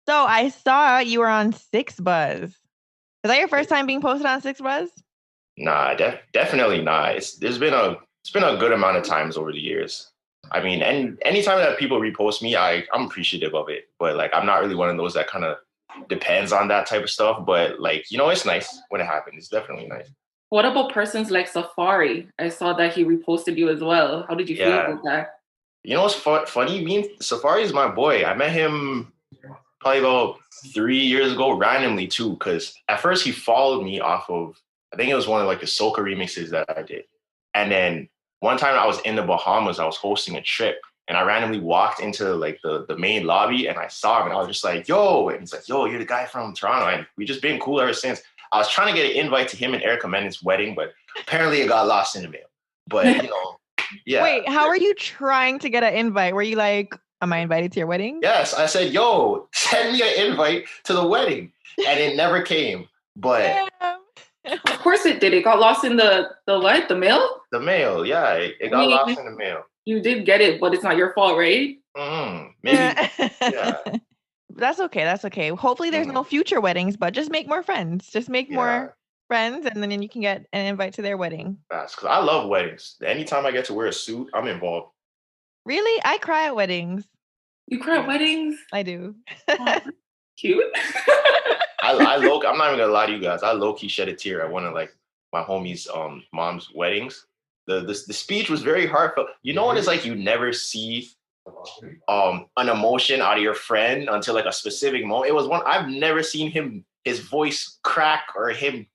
So I saw you were on Six Buzz. Is that your first time being posted on Six Buzz? Nah, definitely not. It's been a good amount of times over the years. I mean, and anytime that people repost me, I'm appreciative of it. But like, I'm not really one of those that kind of depends on that type of stuff. But like, it's nice when it happens. It's definitely nice. What about persons like Safaree? I saw that he reposted you as well. How did you feel Yeah, about that? you know what's funny? Me and Safari is my boy. I met him probably about 3 years ago randomly too, because at first he followed me off of, I think it was one of like the soca remixes that I did. And then one time I was in the Bahamas, I was hosting a trip and I randomly walked into like the main lobby and I saw him and I was just like, yo, and he's like, yo, you're the guy from Toronto. And we just been cool ever since. I was trying to get an invite to him and Erica Menden's wedding, but apparently it got lost in the mail. But yeah. Wait, how are you trying to get an invite? Were you like, am I invited to your wedding? Yes, I said, yo, send me an invite to the wedding. And it never came. But of course it did. It got lost in the what? The mail? The mail, yeah. It got lost in the mail. You did get it, but it's not your fault, right? Maybe. Yeah. That's okay. That's okay. Hopefully there's no future weddings, but just make more friends. Just make more friends and then you can get an invite to their wedding. That's because I love weddings. Anytime I get to wear a suit, I'm involved. Really? I cry at weddings. You cry at weddings? I do. Cute. I'm not even gonna lie to you guys. I low-key shed a tear at one of like my homie's mom's weddings. The speech was very heartfelt. You know what it's like, you never see an emotion out of your friend until like a specific moment. It was one I've never seen his voice crack or him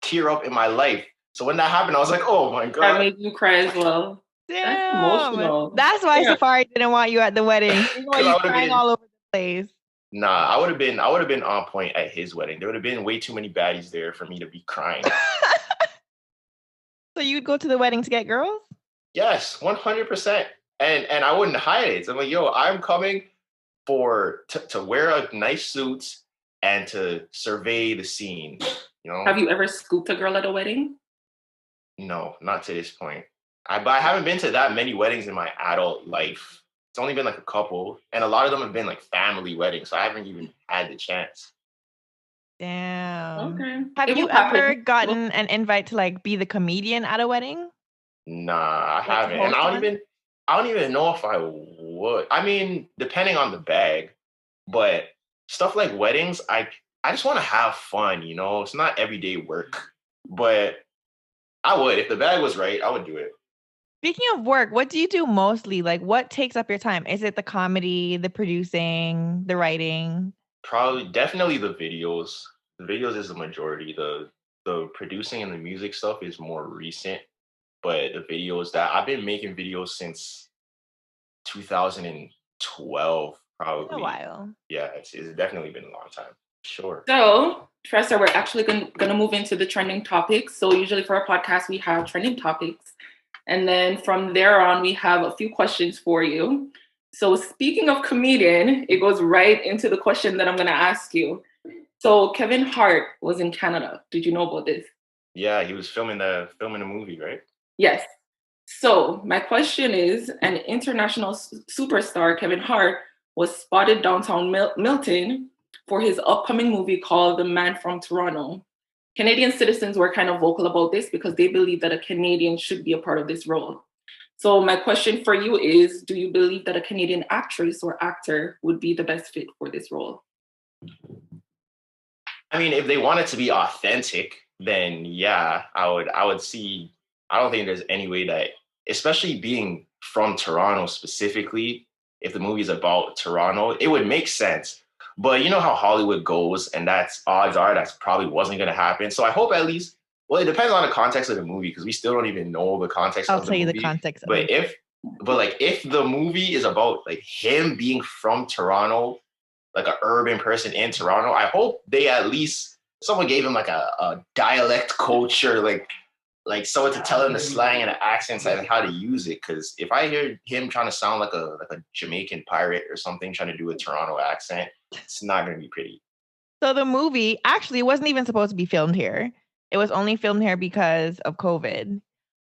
tear up in my life. So when that happened, I was like, oh my God. That made you cry as well. Damn. That's emotional. That's why Safaree didn't want you at the wedding. He didn't want you crying all over the place. Nah, I would have been on point at his wedding. There would have been way too many baddies there for me to be crying. So you'd go to the wedding to get girls? Yes, 100%. And I wouldn't hide it. So I'm like, yo, I'm coming to wear a nice suit and to survey the scene. Have you ever scooped a girl at a wedding? No, not to this point. I haven't been to that many weddings in my adult life. It's only been like a couple, and a lot of them have been like family weddings, so I haven't even had the chance. Damn. Okay. Have you ever gotten an invite to like be the comedian at a wedding? Nah, I haven't. And I don't even know if I would. I mean, depending on the bag, but stuff like weddings, I just want to have fun, It's not everyday work. But I would. If the bag was right, I would do it. Speaking of work, what do you do mostly? Like, what takes up your time? Is it the comedy, the producing, the writing? Definitely the videos. The videos is the majority. The producing and the music stuff is more recent. But the videos that I've been making videos since 2012, probably. A while. Yeah, it's definitely been a long time. Sure. So, Tresor, we're actually going to move into the trending topics. So usually for our podcast, we have trending topics. And then from there on, we have a few questions for you. So speaking of comedian, it goes right into the question that I'm going to ask you. So Kevin Hart was in Canada. Did you know about this? Yeah, he was filming the movie, right? Yes. So my question is, an international superstar, Kevin Hart, was spotted downtown Milton for his upcoming movie called The Man from Toronto. Canadian citizens were kind of vocal about this because they believe that a Canadian should be a part of this role. So my question for you is, do you believe that a Canadian actress or actor would be the best fit for this role? I mean, if they want it to be authentic, then yeah, I would see. I don't think there's any way that, especially being from Toronto specifically, if the movie's about Toronto, it would make sense. But you know how Hollywood goes, and odds are that's probably wasn't going to happen. So I hope at least, well, it depends on the context of the movie because we still don't even know the context of the movie. I'll tell you the context. But if the movie is about like him being from Toronto, like an urban person in Toronto, I hope they at least someone gave him like a dialect coach or like someone to tell him the slang and the accents and how to use it. Because if I hear him trying to sound like a Jamaican pirate or something, trying to do a Toronto accent, it's not going to be pretty. So the movie actually wasn't even supposed to be filmed here. It was only filmed here because of COVID.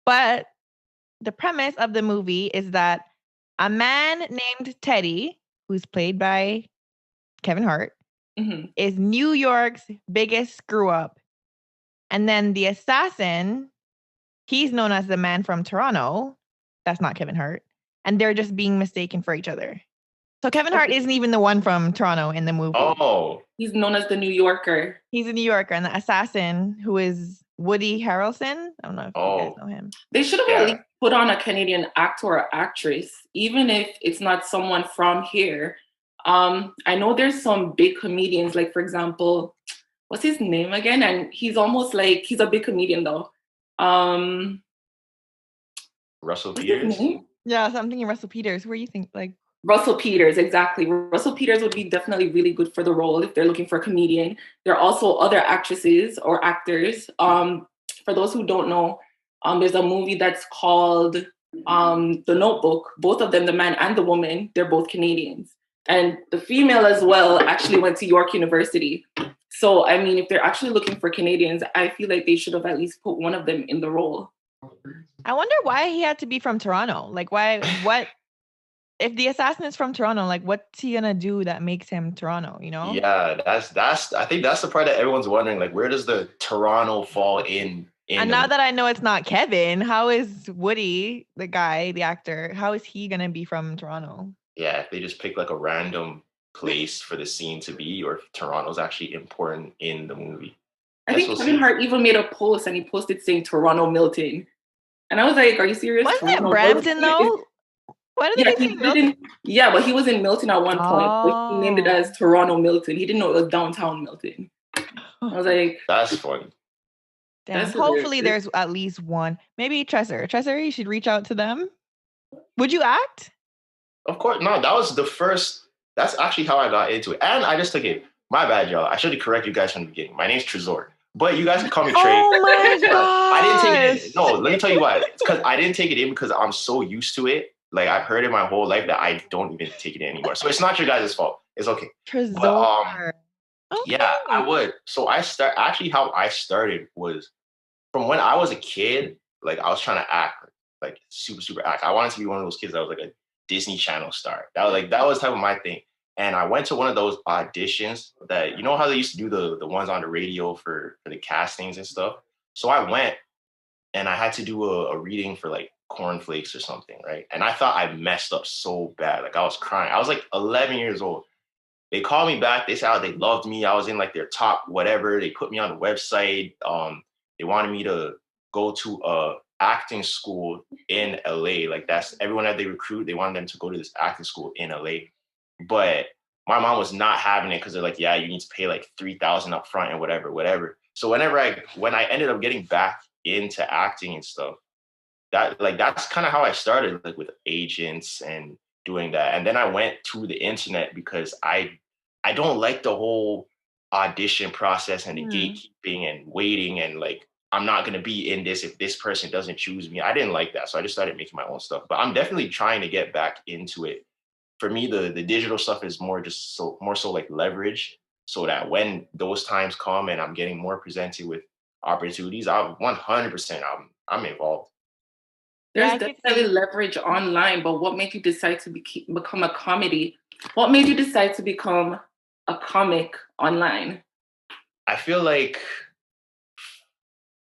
But the premise of the movie is that a man named Teddy, who's played by Kevin Hart, is New York's biggest screw up. And then the assassin, he's known as the man from Toronto. That's not Kevin Hart. And they're just being mistaken for each other. So Kevin Hart isn't even the one from Toronto in the movie. Oh. He's known as the New Yorker. He's a New Yorker. And the assassin, who is Woody Harrelson. I don't know if you guys know him. They should have at least put on a Canadian actor or actress, even if it's not someone from here. I know there's some big comedians, like, for example, what's his name again? And he's almost like, he's a big comedian though. Russell Peters? Yeah, so I'm thinking Russell Peters. Where do you think, like? Russell Peters, exactly. Russell Peters would be definitely really good for the role if they're looking for a comedian. There are also other actresses or actors. For those who don't know, there's a movie that's called The Notebook. Both of them, the man and the woman, they're both Canadians. And the female as well actually went to York University. So, I mean, if they're actually looking for Canadians, I feel like they should have at least put one of them in the role. I wonder why he had to be from Toronto. Like, what? If the assassin is from Toronto, like, what's he gonna do that makes him Toronto, you know? Yeah, that's I think that's the part that everyone's wondering, like, where does the Toronto fall in and now that I know it's not Kevin, how is Woody, the guy, the actor, how is he gonna be from Toronto? Yeah, if they just pick like a random place for the scene to be, or if Toronto's actually important in the movie. I think Kevin Hart even made a post and he posted saying Toronto Milton. And I was like, are you serious? Wasn't it Brampton though? Why did they say Milton? Yeah, but he was in Milton at one point. But he named it as Toronto Milton. He didn't know it was downtown Milton. I was like, that's funny. Damn, hopefully there's at least one. Maybe Tresor. Tresor, you should reach out to them. Would you act? Of course. No, that was the first. That's actually how I got into it. And I just took it. My bad, y'all. I should have corrected you guys from the beginning. My name's Tresor. But you guys can call me Trey. Oh my god! I didn't take it in. No, let me tell you why. It's because I didn't take it in because I'm so used to it. Like, I've heard it my whole life that I don't even take it in anymore. So it's not your guys' fault. It's okay. Tresor. But, yeah, I would. So actually how I started was from when I was a kid, like I was trying to act like super, super act. I wanted to be one of those kids that was like a Disney Channel star. That was type of my thing. And I went to one of those auditions that, you know how they used to do the ones on the radio for the castings and stuff. So I went and I had to do a reading for like cornflakes or something, right? And I thought I messed up so bad. Like I was crying. I was like 11 years old. They called me back. They said how they loved me. I was in like their top whatever. They put me on the website. They wanted me to go to a acting school in LA. Like that's everyone that they recruit. They wanted them to go to this acting school in LA. But my mom was not having it because they're like, yeah, you need to pay like $3,000 up front and whatever. So when I ended up getting back into acting and stuff, that's kind of how I started, like with agents and doing that. And then I went to the internet because I don't like the whole audition process and the gatekeeping and waiting and like, I'm not going to be in this if this person doesn't choose me. I didn't like that. So I just started making my own stuff. But I'm definitely trying to get back into it. For me, the digital stuff is more so like leverage, so that when those times come and I'm getting more presented with opportunities, I'm 100% I'm involved. There's definitely leverage online, but what made you decide to become a comedy? What made you decide to become a comic online? I feel like,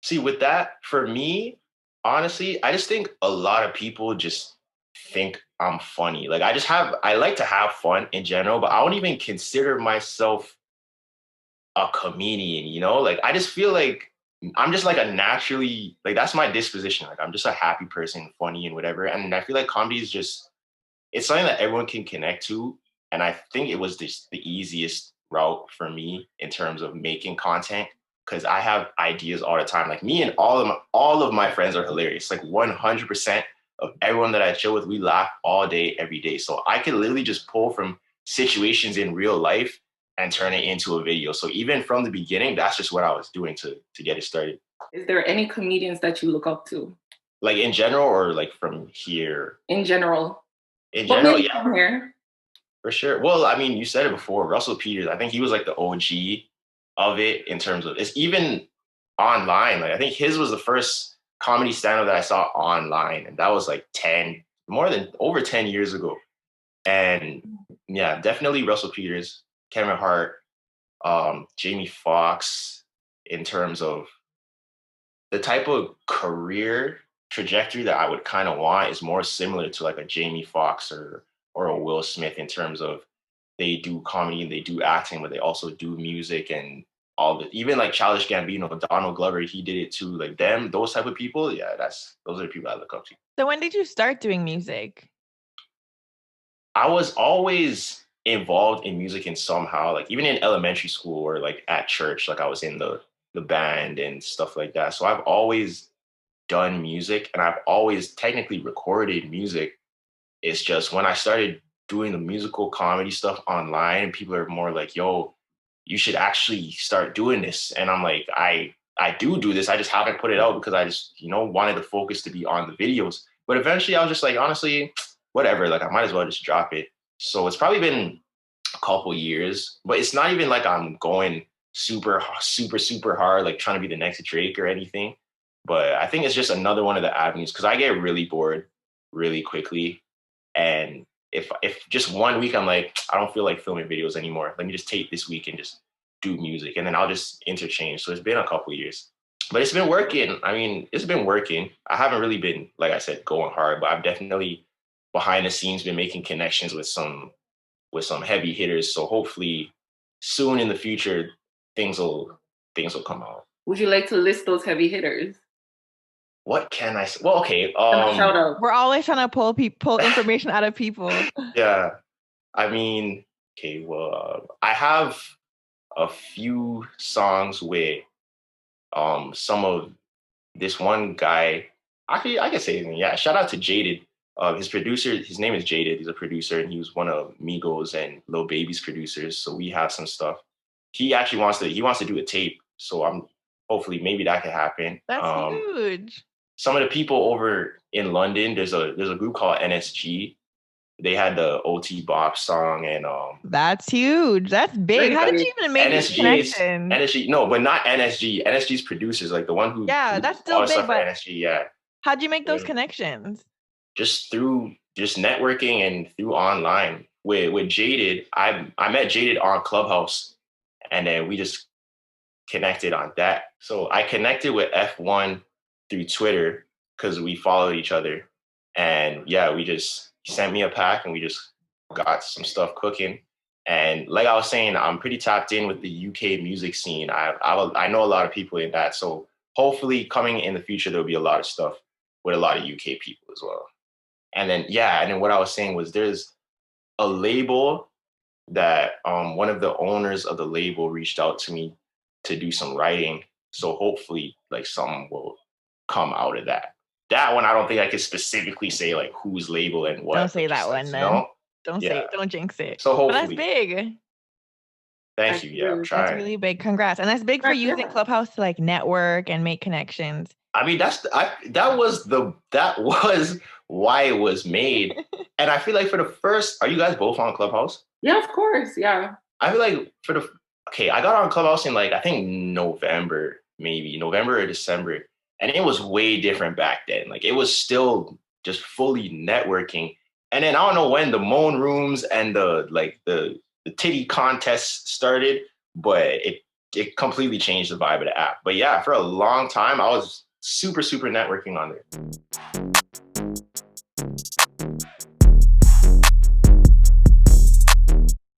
see, with that, for me, honestly, I just think a lot of people just think I'm funny. Like I like to have fun in general, but I don't even consider myself a comedian, you know? Like I just feel like I'm just like a naturally, like that's my disposition. Like I'm just a happy person, funny and whatever. And I feel like comedy is just, it's something that everyone can connect to. And I think it was just the easiest route for me in terms of making content, because I have ideas all the time. Like me and all of my friends are hilarious. Like 100% of everyone that I chill with, we laugh all day, every day. So I can literally just pull from situations in real life and turn it into a video. So even from the beginning, that's just what I was doing to get it started. Is there any comedians that you look up to? Like in general or like from here? In general. In general, yeah. From here? For sure. Well, I mean, you said it before, Russell Peters, I think he was like the OG of it in terms of, it's even online. Like I think his was the first comedy stand-up that I saw online. And that was like over 10 years ago. And yeah, definitely Russell Peters, Kevin Hart. Jamie Foxx in terms of the type of career trajectory that I would kind of want is more similar to like a Jamie Foxx or a Will Smith in terms of they do comedy and they do acting, but they also do music and all the even like Childish Gambino, Donald Glover, he did it too. Like them, those type of people, yeah, those are the people I look up to. So when did you start doing music? I was always involved in music in somehow, like even in elementary school or like at church, like I was in the band and stuff like that. So I've always done music and I've always technically recorded music. It's just when I started doing the musical comedy stuff online, people are more like, yo, you should actually start doing this. And I'm like, I do this. I just haven't put it out because I just, wanted the focus to be on the videos. But eventually I was just like, honestly, whatever, like I might as well just drop it. So it's probably been a couple years, but it's not even like I'm going super, super, super hard, like trying to be the next Drake or anything. But I think it's just another one of the avenues because I get really bored really quickly. And if just one week I'm like, I don't feel like filming videos anymore. Let me just take this week and just do music. And then I'll just interchange. So it's been a couple years. But it's been working. I mean, it's been working. I haven't really been, like I said, going hard, but I've definitely behind the scenes been making connections with some heavy hitters. So hopefully soon in the future, things will come out. Would you like to list those heavy hitters? What can I say? Well, okay. Shout out. We're always trying to pull information out of people. Yeah. I mean, okay, well, I have a few songs with some of this one guy. Actually, I can say his name. Yeah, shout out to Jaded. His producer, his name is Jaded. He's a producer, and he was one of Migos and Lil Baby's producers. So we have some stuff. He actually wants to do a tape. So I'm hopefully maybe that could happen. That's huge. Some of the people over in London, there's a group called NSG. They had the OT Bop song and that's huge. That's big. How did you even make this connection? NSG, no, but not NSG. NSG's producers, like the one who that's still big. But NSG, yeah. How'd you make those connections? Just through networking and through online. With Jaded, I met Jaded on Clubhouse, and then we just connected on that. So I connected with F1 through Twitter because we followed each other, and yeah, he sent me a pack and we just got some stuff cooking. And like I was saying, I'm pretty tapped in with the UK music scene. I know a lot of people in that. So hopefully coming in the future, there'll be a lot of stuff with a lot of UK people as well. And then what I was saying was there's a label that one of the owners of the label reached out to me to do some writing. So hopefully like something will come out of that. That one, I don't think I could specifically say like whose label and what. Don't say that one, then. Don't say it. Don't jinx it. So hopefully. But that's big. Thank you. Yeah, I'm trying. That's really big. Congrats. And that's big for using Clubhouse to like network and make connections. I mean, that was why it was made. And I feel like for the first, are you guys both on Clubhouse? Yeah, of course. Yeah. I feel like I got on Clubhouse in like, I think November or December. And it was way different back then. Like it was still just fully networking. And then I don't know when the moan rooms and the titty contests started, but it completely changed the vibe of the app. But yeah, for a long time, I was super, super networking on there.